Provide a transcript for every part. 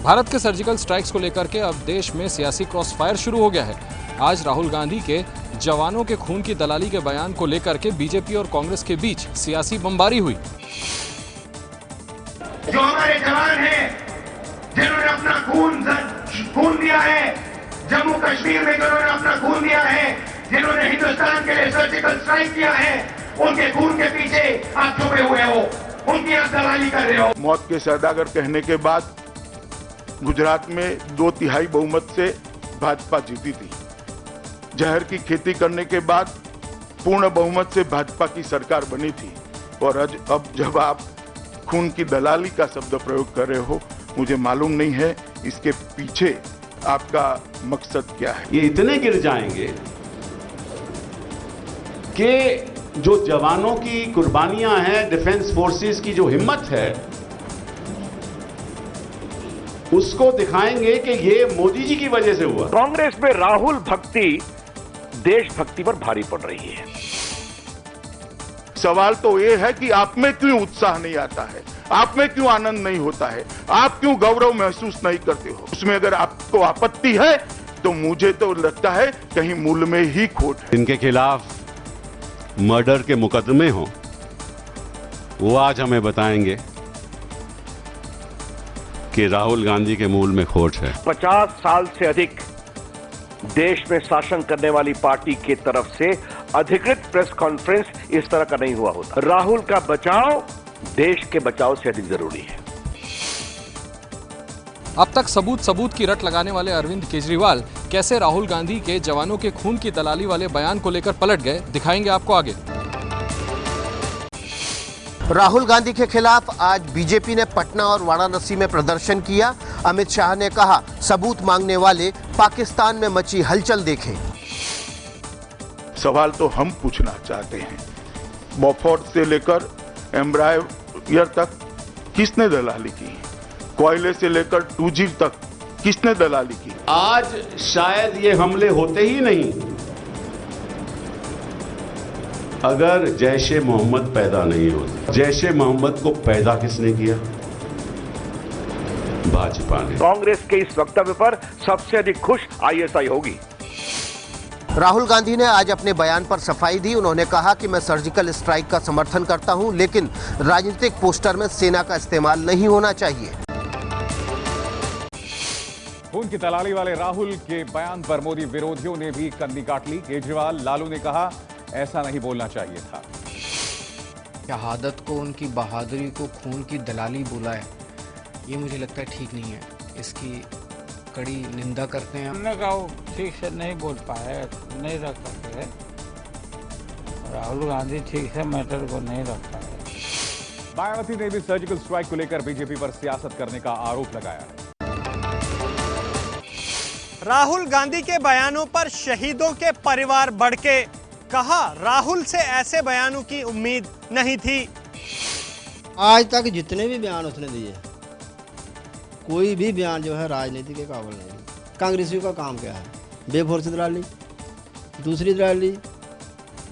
भारत के surgical strikes को लेकर के अब देश में सियासी क्रॉस फायर शुरू हो गया है। आज राहुल गांधी के जवानों के खून की दलाली के बयान को लेकर के बीजेपी और कांग्रेस के बीच सियासी बमबारी हुई। जो हमारे जवान हैं, जिन्होंने अपना खून दिया है, जम्मू कश्मीर में जिन्होंने अपना खून दिया है, जिन्होंने हिंदुस्तान के लिए सर्जिकल स्ट्राइक किया है, उनके खून के पीछे आप छुपे हुए हो, उनकी आप दलाली कर रहे हो। मौत के सौदागर कहने के बाद गुजरात में 2/3 बहुमत से भाजपा जीती थी। जहर की खेती करने के बाद पूर्ण बहुमत से भाजपा की सरकार बनी थी। और अब जब आप खून की दलाली का शब्द प्रयोग कर रहे हो, मुझे मालूम नहीं है इसके पीछे आपका मकसद क्या है। ये इतने गिर जाएंगे कि जो जवानों की कुर्बानियां हैं, डिफेंस फोर्सेस की जो हिम्मत है, उसको दिखाएंगे कि ये मोदी जी की वजह से हुआ। कांग्रेस में राहुल भक्ति देशभक्ति पर भारी पड़ रही है। सवाल तो ये है कि आप में क्यों उत्साह नहीं आता है, आप में क्यों आनंद नहीं होता है, आप क्यों गौरव महसूस नहीं करते हो। उसमें अगर आपको आपत्ति है तो मुझे तो लगता है कहीं मूल में ही खोट है। इनके खिलाफ मर्डर के मुकदमे हों, वो आज हमें बताएंगे कि राहुल गांधी के मूल में खोट है। 50 साल से अधिक देश में शासन करने वाली पार्टी की तरफ से अधिकृत प्रेस कॉन्फ्रेंस इस तरह का नहीं हुआ होता। राहुल का बचाव देश के बचाव से अधिक जरूरी है। अब तक सबूत की रट लगाने वाले अरविंद केजरीवाल कैसे राहुल गांधी के जवानों के खून की दलाली वाले बयान को लेकर पलट गए, दिखाएंगे आपको आगे। राहुल गांधी के खिलाफ आज बीजेपी ने पटना और वाराणसी में प्रदर्शन किया। अमित शाह ने कहा, सबूत मांगने वाले पाकिस्तान में मची हलचल देखें। सवाल तो हम पूछना चाहते हैं, बॉफोर्ड से लेकर एम्ब्रायर तक किसने दलाली की, कोयले से लेकर 2G तक किसने दलाली की। आज शायद ये हमले होते ही नहीं अगर जैश-ए मोहम्मद पैदा नहीं होती। जैश-ए मोहम्मद को पैदा किसने किया? भाजपा ने। कांग्रेस के इस वक्तव्य पर सबसे अधिक खुश ISI होगी। राहुल गांधी ने आज अपने बयान पर सफाई दी। उन्होंने कहा कि मैं सर्जिकल स्ट्राइक का समर्थन करता हूं, लेकिन राजनीतिक पोस्टर में सेना का इस्तेमाल नहीं होना चाहिए। खून की दलाली वाले राहुल के बयान पर मोदी विरोधियों ने भी कन्नी काट ली। केजरीवाल, लालू ने कहा, ऐसा नहीं बोलना चाहिए था। शहादत को, उनकी बहादुरी को खून की दलाली बोला है, ये मुझे लगता है ठीक नहीं है। इसकी कड़ी निंदा करते हैं। हमने कहा ठीक से नहीं बोल पाए, नहीं रख सकते। राहुल गांधी ठीक से मैटर को नहीं रख पाए। मायावती ने भी सर्जिकल स्ट्राइक को लेकर बीजेपी पर सियासत करने का आरोप लगाया है। राहुल गांधी के बयानों पर शहीदों के परिवार भड़के। कहा, राहुल से ऐसे बयानों की उम्मीद नहीं थी। आज तक जितने भी बयान उसने दिए, कोई भी बयान जो है राजनीति के काबिल नहीं। कांग्रेसियों का काम क्या है? बेफोर्स दलाली, दूसरी दलाली,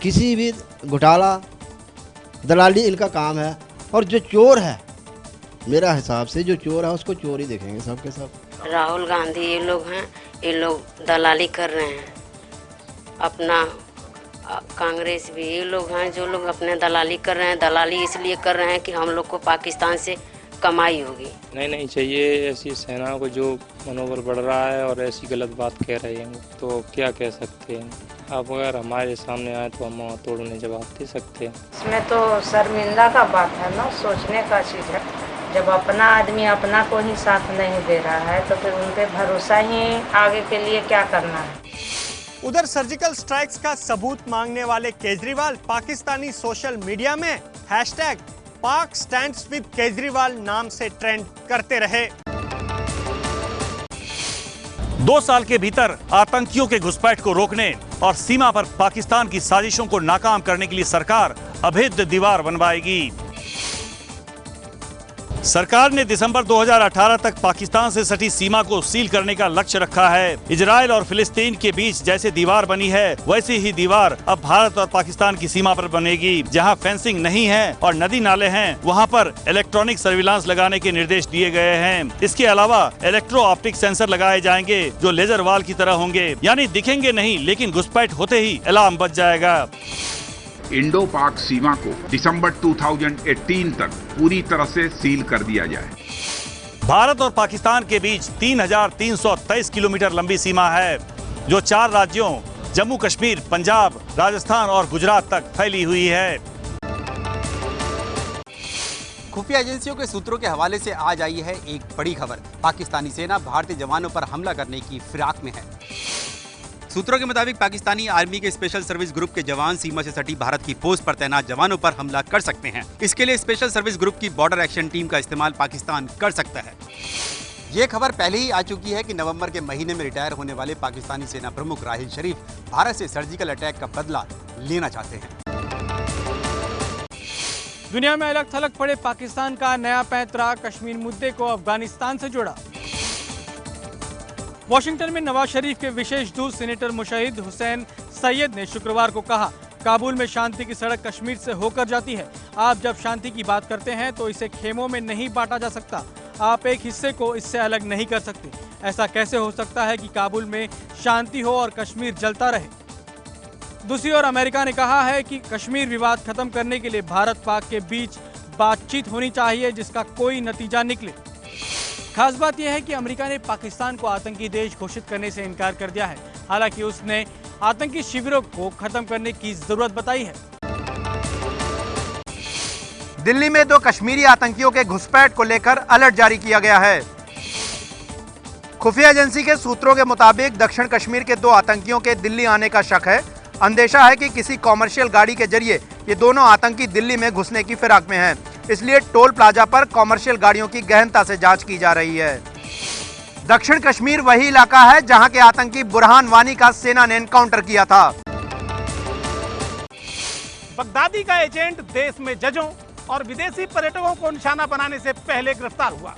किसी भी घोटाला दलाली इनका काम है। और जो चोर है, मेरा हिसाब से जो चोर है उसको चोर ही देखेंगे सब के सब। राहुल गांधी ये लोग हैं, ये लोग दलाली कर रहे हैं अपना। कांग्रेस भी ये लोग हैं जो लोग अपने दलाली कर रहे हैं। दलाली इसलिए कर रहे हैं कि हम लोग को पाकिस्तान से कमाई होगी। नहीं चाहिए ऐसी सेना को जो मनोबल बढ़ रहा है और ऐसी गलत बात कह रहे हैं, तो क्या कह सकते हैं। आप अगर हमारे सामने आए तो हम तोड़ने जवाब दे सकते हैं। इसमें तो शर्मिंदा का बात है ना, सोचने का चीज़ है। जब अपना आदमी अपना को ही साथ नहीं दे रहा है तो फिर उन पे भरोसा ही आगे के लिए क्या करना है। उधर सर्जिकल स्ट्राइक्स का सबूत मांगने वाले केजरीवाल पाकिस्तानी सोशल मीडिया में #पाक स्टैंड्स विद केजरीवाल नाम से ट्रेंड करते रहे। 2 साल के भीतर आतंकियों के घुसपैठ को रोकने और सीमा पर पाकिस्तान की साजिशों को नाकाम करने के लिए सरकार अभेद्य दीवार बनवाएगी। सरकार ने दिसंबर 2018 तक पाकिस्तान से सटी सीमा को सील करने का लक्ष्य रखा है। इजराइल और फिलिस्तीन के बीच जैसे दीवार बनी है, वैसी ही दीवार अब भारत और पाकिस्तान की सीमा पर बनेगी। जहां फेंसिंग नहीं है और नदी नाले हैं, वहां पर इलेक्ट्रॉनिक सर्विलांस लगाने के निर्देश दिए गए हैं। इसके अलावा इलेक्ट्रो ऑप्टिक सेंसर लगाए जाएंगे जो लेजर वाल की तरह होंगे, यानी दिखेंगे नहीं लेकिन घुसपैठ होते ही अलार्म बज जाएगा। इंडो पाक सीमा को दिसंबर 2018 तक पूरी तरह से सील कर दिया जाए। भारत और पाकिस्तान के बीच 3,323 किलोमीटर लंबी सीमा है, जो 4 राज्यों जम्मू कश्मीर, पंजाब, राजस्थान और गुजरात तक फैली हुई है। खुफिया एजेंसियों के सूत्रों के हवाले से आज आई है एक बड़ी खबर। पाकिस्तानी सेना भारतीय जवानों पर हमला करने की फिराक में है। सूत्रों के मुताबिक पाकिस्तानी आर्मी के स्पेशल सर्विस ग्रुप के जवान सीमा से सटी भारत की पोस्ट पर तैनात जवानों पर हमला कर सकते हैं। इसके लिए स्पेशल सर्विस ग्रुप की बॉर्डर एक्शन टीम का इस्तेमाल पाकिस्तान कर सकता है। ये खबर पहले ही आ चुकी है कि नवंबर के महीने में रिटायर होने वाले पाकिस्तानी सेना प्रमुख राहिल शरीफ भारत से सर्जिकल अटैक का बदला लेना चाहते हैं। दुनिया में अलग थलग पड़े पाकिस्तान का नया पैंतरा कश्मीर मुद्दे को अफगानिस्तान से जोड़ा। वॉशिंगटन में नवाज शरीफ के विशेष दूत सेनेटर मुशाहिद हुसैन सैयद ने शुक्रवार को कहा, काबुल में शांति की सड़क कश्मीर से होकर जाती है। आप जब शांति की बात करते हैं तो इसे खेमों में नहीं बांटा जा सकता। आप एक हिस्से को इससे अलग नहीं कर सकते। ऐसा कैसे हो सकता है कि काबुल में शांति हो और कश्मीर जलता रहे। दूसरी ओर अमेरिका ने कहा है कि कश्मीर विवाद खत्म करने के लिए भारत पाक के बीच बातचीत होनी चाहिए जिसका कोई नतीजा निकले। खास बात यह है कि अमेरिका ने पाकिस्तान को आतंकी देश घोषित करने से इनकार कर दिया है। हालांकि उसने आतंकी शिविरों को खत्म करने की जरूरत बताई है। दिल्ली में 2 कश्मीरी आतंकियों के घुसपैठ को लेकर अलर्ट जारी किया गया है। खुफिया एजेंसी के सूत्रों के मुताबिक दक्षिण कश्मीर के 2 आतंकियों के दिल्ली आने का शक है। अंदेशा है कि किसी कॉमर्शियल गाड़ी के जरिए ये दोनों आतंकी दिल्ली में घुसने की फिराक में हैं। इसलिए टोल प्लाजा पर कॉमर्शियल गाड़ियों की गहनता से जांच की जा रही है। दक्षिण कश्मीर वही इलाका है जहां के आतंकी बुरहान वानी का सेना ने एनकाउंटर किया था। बगदादी का एजेंट देश में जजों और विदेशी पर्यटकों को निशाना बनाने से पहले गिरफ्तार हुआ।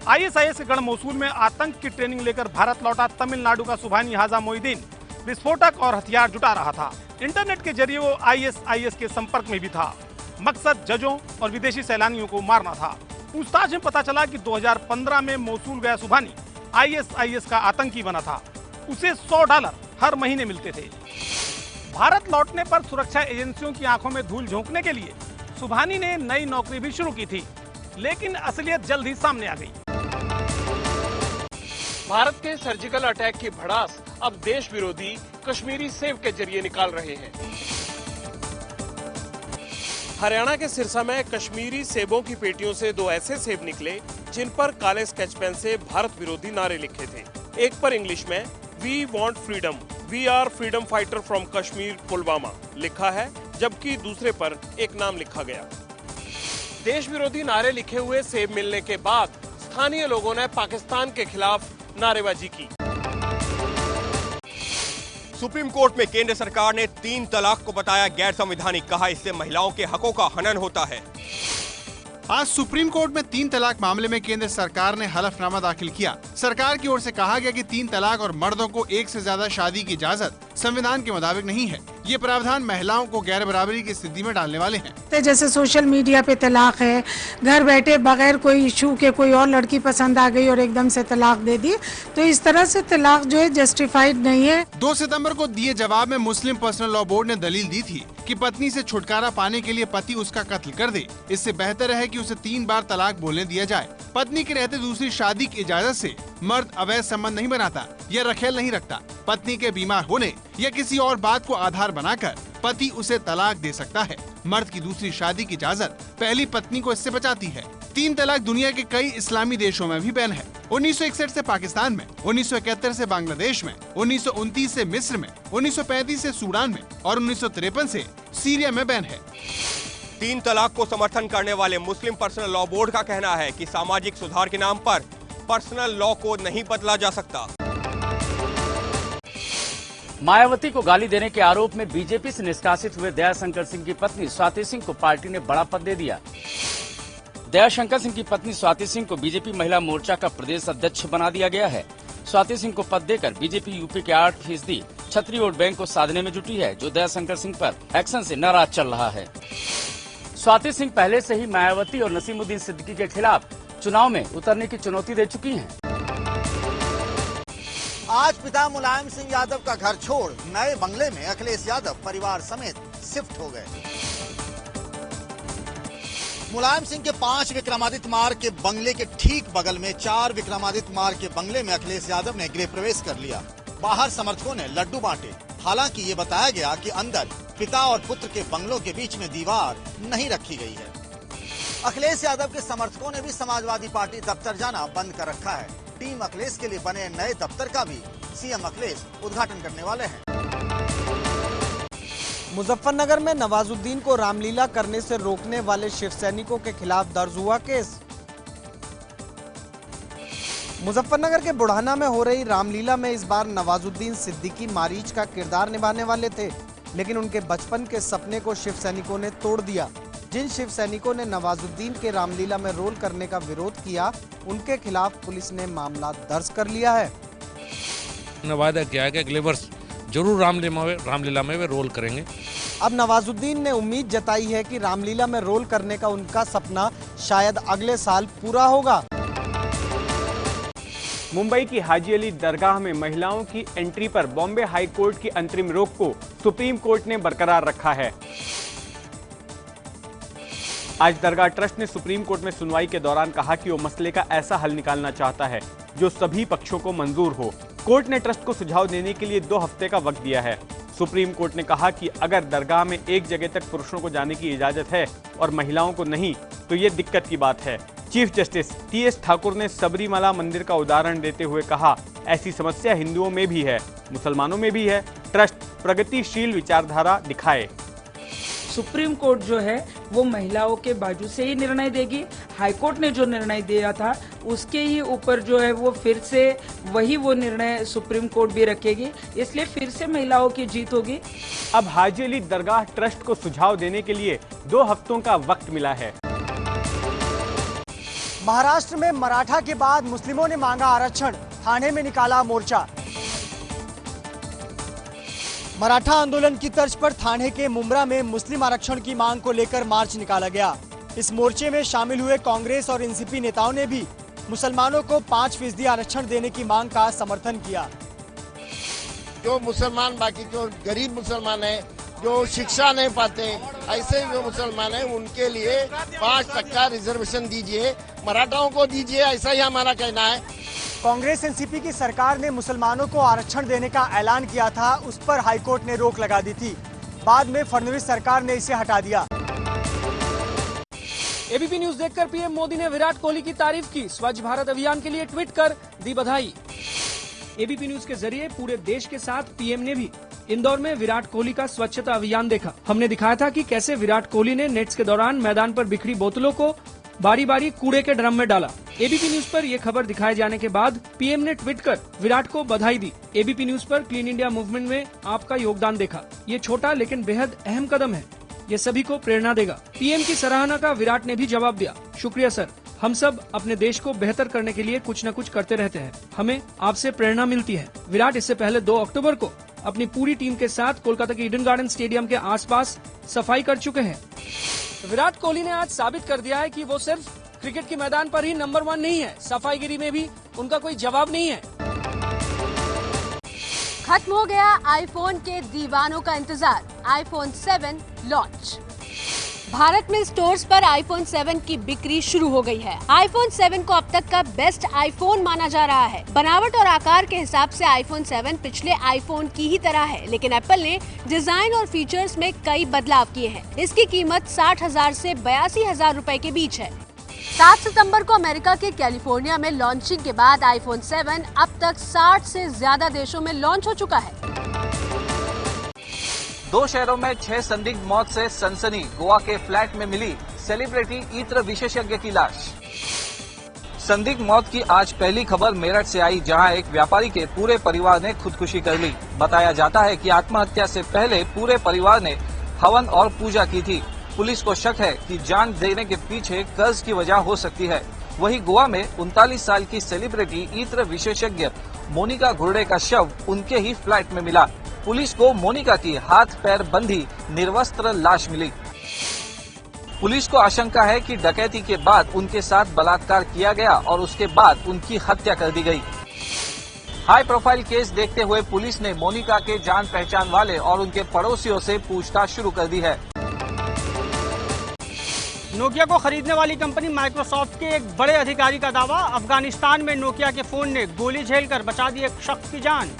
आईएसआईएस के गढ़ मोसूल में आतंक की ट्रेनिंग लेकर भारत लौटा तमिलनाडु का सुभानी हाजा मोइदीन विस्फोटक और हथियार जुटा रहा था। इंटरनेट के जरिए वो आईएसआईएस के संपर्क में भी था। मकसद जजों और विदेशी सैलानियों को मारना था। पूछताछ में पता चला कि 2015 में मोसूल गया सुभानी आईएसआईएस का आतंकी बना था। उसे $100 हर महीने मिलते थे। भारत लौटने पर सुरक्षा एजेंसियों की आंखों में धूल झोंकने के लिए सुभानी ने नई नौकरी भी शुरू की थी, लेकिन असलियत जल्द ही सामने आ गई। भारत के सर्जिकल अटैक की भड़ास अब देश विरोधी कश्मीरी सेब के जरिए निकाल रहे हैं। हरियाणा के सिरसा में कश्मीरी सेबों की पेटियों से 2 ऐसे सेब निकले जिन पर काले स्केच पेन से भारत विरोधी नारे लिखे थे। एक पर इंग्लिश में we want freedom, we are freedom fighter from Kashmir Pulwama लिखा है, जबकि दूसरे पर एक नाम लिखा गया। देश विरोधी नारे लिखे हुए सेब मिलने के बाद स्थानीय लोगों ने पाकिस्तान के खिलाफ नारेबाजी की। सुप्रीम कोर्ट में केंद्र सरकार ने 3 तलाक को बताया गैर संवैधानिक, कहा इससे महिलाओं के हकों का हनन होता है। आज सुप्रीम कोर्ट में 3 तलाक मामले में केंद्र सरकार ने हलफनामा दाखिल किया। सरकार की ओर से कहा गया कि 3 तलाक और मर्दों को एक से ज्यादा शादी की इजाजत संविधान के मुताबिक नहीं है। ये प्रावधान महिलाओं को गैर बराबरी की स्थिति में डालने वाले हैं। जैसे सोशल मीडिया पे तलाक है, घर बैठे बगैर कोई इशू के कोई और लड़की पसंद आ गई और एकदम से तलाक दे दी, तो इस तरह से तलाक जो है जस्टिफाइड नहीं है। 2 सितंबर को दिए जवाब में मुस्लिम पर्सनल लॉ बोर्ड ने दलील दी थी कि पत्नी से छुटकारा पाने के लिए पति उसका कत्ल कर दे। इससे बेहतर है कि उसे 3 बार तलाक बोलने दिया जाए। पत्नी के रहते दूसरी शादी की इजाजत से मर्द अवैध संबंध नहीं बनाता या रखेल नहीं रखता। पत्नी के बीमार होने या किसी और बात को आधार बनाकर पति उसे तलाक दे सकता है। मर्द की दूसरी शादी की इजाजत पहली पत्नी को इससे बचाती है। 3 तलाक दुनिया के कई इस्लामी देशों में भी बैन है। 1961 से पाकिस्तान में, 1971 से बांग्लादेश में, 1929 से मिस्र में, 1935 से सूडान में और 1953 से सीरिया में बैन है। 3 तलाक को समर्थन करने वाले मुस्लिम पर्सनल लॉ बोर्ड का कहना है कि सामाजिक सुधार के नाम पर पर्सनल लॉ को नहीं बदला जा सकता। मायावती को गाली देने के आरोप में बीजेपी से निष्कासित हुए दयाशंकर सिंह की पत्नी स्वाति सिंह को पार्टी ने बड़ा पद दे दिया। दयाशंकर सिंह की पत्नी स्वाति सिंह को बीजेपी महिला मोर्चा का प्रदेश अध्यक्ष बना दिया गया है। स्वाति सिंह को पद देकर बीजेपी यूपी के 8% क्षत्रिय वोट बैंक को साधने में जुटी है, जो दयाशंकर सिंह पर एक्शन से नाराज चल रहा है। स्वाति सिंह पहले से ही मायावती और नसीमुद्दीन सिद्दीकी के खिलाफ चुनाव में उतरने की चुनौती दे चुकी हैं। आज पिता मुलायम सिंह यादव का घर छोड़ नए बंगले में अखिलेश यादव परिवार समेत शिफ्ट हो गए। मुलायम सिंह के 5 विक्रमादित्य मार्ग के बंगले के ठीक बगल में 4 विक्रमादित्य मार्ग के बंगले में अखिलेश यादव ने गृह प्रवेश कर लिया। बाहर समर्थकों ने लड्डू बांटे। हालांकि ये बताया गया कि अंदर पिता और पुत्र के बंगलों के बीच में दीवार नहीं रखी गई है। अखिलेश यादव के समर्थकों ने भी समाजवादी पार्टी दफ्तर जाना बंद कर रखा है। टीम अखिलेश के लिए बने नए दफ्तर का भी सीएम अखिलेश उद्घाटन करने वाले हैं। मुजफ्फरनगर में नवाजुद्दीन को रामलीला करने से रोकने वाले शिव सैनिकों के खिलाफ दर्ज हुआ केस। मुजफ्फरनगर के बुढ़ाना में हो रही रामलीला में इस बार नवाजुद्दीन सिद्दीकी मारीच का किरदार निभाने वाले थे, लेकिन उनके बचपन के सपने को शिव सैनिकों ने तोड़ दिया। जिन शिव सैनिकों ने नवाजुद्दीन के रामलीला में रोल करने का विरोध किया, उनके खिलाफ पुलिस ने मामला दर्ज कर लिया है। वादा किया है कि अगले वर्ष जरूर रामलीला में वे रोल करेंगे। अब नवाजुद्दीन ने उम्मीद जताई है कि रामलीला में रोल करने का उनका सपना शायद अगले साल पूरा होगा। मुंबई की हाजी अली दरगाह में महिलाओं की एंट्री पर बॉम्बे हाई कोर्ट की अंतरिम रोक को सुप्रीम कोर्ट ने बरकरार रखा है। आज दरगाह ट्रस्ट ने सुप्रीम कोर्ट में सुनवाई के दौरान कहा कि वो मसले का ऐसा हल निकालना चाहता है जो सभी पक्षों को मंजूर हो। कोर्ट ने ट्रस्ट को सुझाव देने के लिए 2 हफ्ते का वक्त दिया है। सुप्रीम कोर्ट ने कहा कि अगर दरगाह में एक जगह तक पुरुषों को जाने की इजाजत है और महिलाओं को नहीं, तो ये दिक्कत की बात है। चीफ जस्टिस टीएस ठाकुर ने सबरीमला मंदिर का उदाहरण देते हुए कहा, ऐसी समस्या हिंदुओं में भी है, मुसलमानों में भी है। ट्रस्ट प्रगतिशील विचारधारा दिखाए। सुप्रीम कोर्ट जो है वो महिलाओं के बाजू से ही निर्णय देगी। हाईकोर्ट ने जो निर्णय दिया था उसके ही ऊपर जो है वो फिर से वही वो निर्णय सुप्रीम कोर्ट भी रखेगी, इसलिए फिर से महिलाओं की जीत होगी। अब हाजी अली दरगाह ट्रस्ट को सुझाव देने के लिए 2 हफ्तों का वक्त मिला है। महाराष्ट्र में मराठा के बाद मुस्लिमों ने मांगा आरक्षण, थाने में निकाला मोर्चा। मराठा आंदोलन की तर्ज पर थाने के मुमरा में मुस्लिम आरक्षण की मांग को लेकर मार्च निकाला गया। इस मोर्चे में शामिल हुए कांग्रेस और एनसीपी नेताओं ने भी मुसलमानों को 5% आरक्षण देने की मांग का समर्थन किया। जो मुसलमान बाकी जो गरीब मुसलमान है, जो शिक्षा नहीं पाते, ऐसे जो मुसलमान हैं उनके लिए 5% रिजर्वेशन दीजिए, मराठाओं को दीजिए, ऐसा ही हमारा कहना है। कांग्रेस एनसीपी की सरकार ने मुसलमानों को आरक्षण देने का ऐलान किया था, उस पर हाईकोर्ट ने रोक लगा दी थी। बाद में फडणवीस सरकार ने इसे हटा दिया। एबीपी न्यूज देखकर पीएम मोदी ने विराट कोहली की तारीफ की। स्वच्छ भारत अभियान के लिए ट्वीट कर दी बधाई। एबीपी न्यूज के जरिए पूरे देश के साथ पीएम ने भी इंदौर में विराट कोहली का स्वच्छता अभियान देखा। हमने दिखाया था कि कैसे विराट कोहली ने नेट्स के दौरान मैदान पर बिखरी बोतलों को बारी बारी कूड़े के ड्रम में डाला। एबीपी न्यूज पर यह खबर दिखाए जाने के बाद पीएम ने ट्वीट कर विराट को बधाई दी। एबीपी न्यूज पर क्लीन इंडिया मूवमेंट में आपका योगदान देखा। ये छोटा लेकिन बेहद अहम कदम है, ये सभी को प्रेरणा देगा। पीएम की सराहना का विराट ने भी जवाब दिया, शुक्रिया सर, हम सब अपने देश को बेहतर करने के लिए कुछ न कुछ करते रहते हैं, हमें आपसे प्रेरणा मिलती है। विराट इससे पहले 2 अक्टूबर को अपनी पूरी टीम के साथ कोलकाता के ईडन गार्डन स्टेडियम के आसपास सफाई कर चुके हैं। विराट कोहली ने आज साबित कर दिया है कि वो सिर्फ क्रिकेट के मैदान पर ही नंबर 1 नहीं है, सफाईगिरी में भी उनका कोई जवाब नहीं है। खत्म हो गया आईफोन के दीवानों का इंतजार। IPhone 7 launch. भारत में स्टोर्स पर आईफोन 7 की बिक्री शुरू हो गई है। आईफोन 7 को अब तक का बेस्ट आईफोन माना जा रहा है। बनावट और आकार के हिसाब से आईफोन 7 पिछले आईफोन की ही तरह है, लेकिन एप्पल ने डिजाइन और फीचर्स में कई बदलाव किए हैं। इसकी कीमत 60,000 से 82,000 रुपए के बीच है। 7 सितंबर को अमेरिका के कैलिफोर्निया में लॉन्चिंग के बाद आईफोन 7 अब तक 60 से ज्यादा देशों में लॉन्च हो चुका है। 2 शहरों में 6 संदिग्ध मौत से सनसनी। गोवा के फ्लैट में मिली सेलिब्रिटी इत्र विशेषज्ञ की लाश। संदिग्ध मौत की आज पहली खबर मेरठ से आई, जहां एक व्यापारी के पूरे परिवार ने खुदकुशी कर ली। बताया जाता है कि आत्महत्या से पहले पूरे परिवार ने हवन और पूजा की थी। पुलिस को शक है कि जान देने के पीछे कर्ज की वजह हो सकती है। वहीं गोवा में 39 साल की सेलिब्रिटी इत्र विशेषज्ञ मोनिका घुर्डे का शव उनके ही फ्लैट में मिला। पुलिस को मोनिका की हाथ पैर बंधी निर्वस्त्र लाश मिली। पुलिस को आशंका है कि डकैती के बाद उनके साथ बलात्कार किया गया और उसके बाद उनकी हत्या कर दी गई। हाई प्रोफाइल केस देखते हुए पुलिस ने मोनिका के जान पहचान वाले और उनके पड़ोसियों से पूछताछ शुरू कर दी है। नोकिया को खरीदने वाली कंपनी माइक्रोसॉफ्ट के एक बड़े अधिकारी का दावा, अफगानिस्तान में नोकिया के फोन ने गोली झेलकर बचा दी एक शख्स की जान।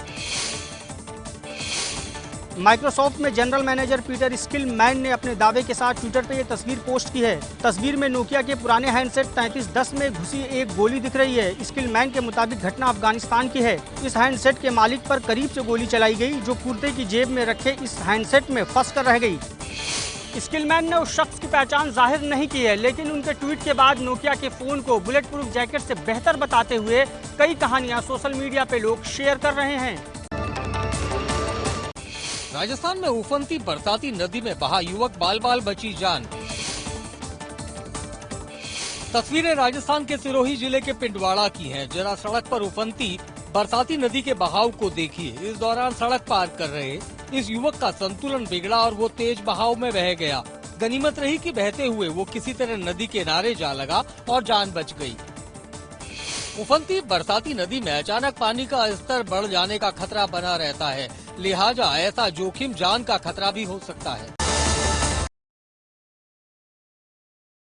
माइक्रोसॉफ्ट में जनरल मैनेजर पीटर स्किलमैन ने अपने दावे के साथ ट्विटर पर यह तस्वीर पोस्ट की है। तस्वीर में नोकिया के पुराने हैंडसेट 3310 में घुसी एक गोली दिख रही है। स्किलमैन के मुताबिक घटना अफगानिस्तान की है। इस हैंडसेट के मालिक पर करीब से गोली चलाई गई, जो कुर्ते की जेब में रखे इस हैंडसेट में फंस कर रह गई। स्किलमैन ने उस शख्स की पहचान जाहिर नहीं की है, लेकिन उनके ट्वीट के बाद नोकिया के फोन को बुलेट प्रूफ जैकेट से बेहतर बताते हुए कई कहानियां सोशल मीडिया पे लोग शेयर कर रहे हैं। राजस्थान में उफनती बरसाती नदी में बहा युवक बाल बाल बची जान। तस्वीरें राजस्थान के सिरोही जिले के पिंडवाड़ा की हैं। जरा सड़क पर उफनती बरसाती नदी के बहाव को देखिए। इस दौरान सड़क पार कर रहे इस युवक का संतुलन बिगड़ा और वो तेज बहाव में बह गया। गनीमत रही कि बहते हुए वो किसी तरह नदी के किनारे जा लगा और जान बच गई। उफनती बरसाती नदी में अचानक पानी का स्तर बढ़ जाने का खतरा बना रहता है, लिहाजा ऐसा जोखिम जान का खतरा भी हो सकता है।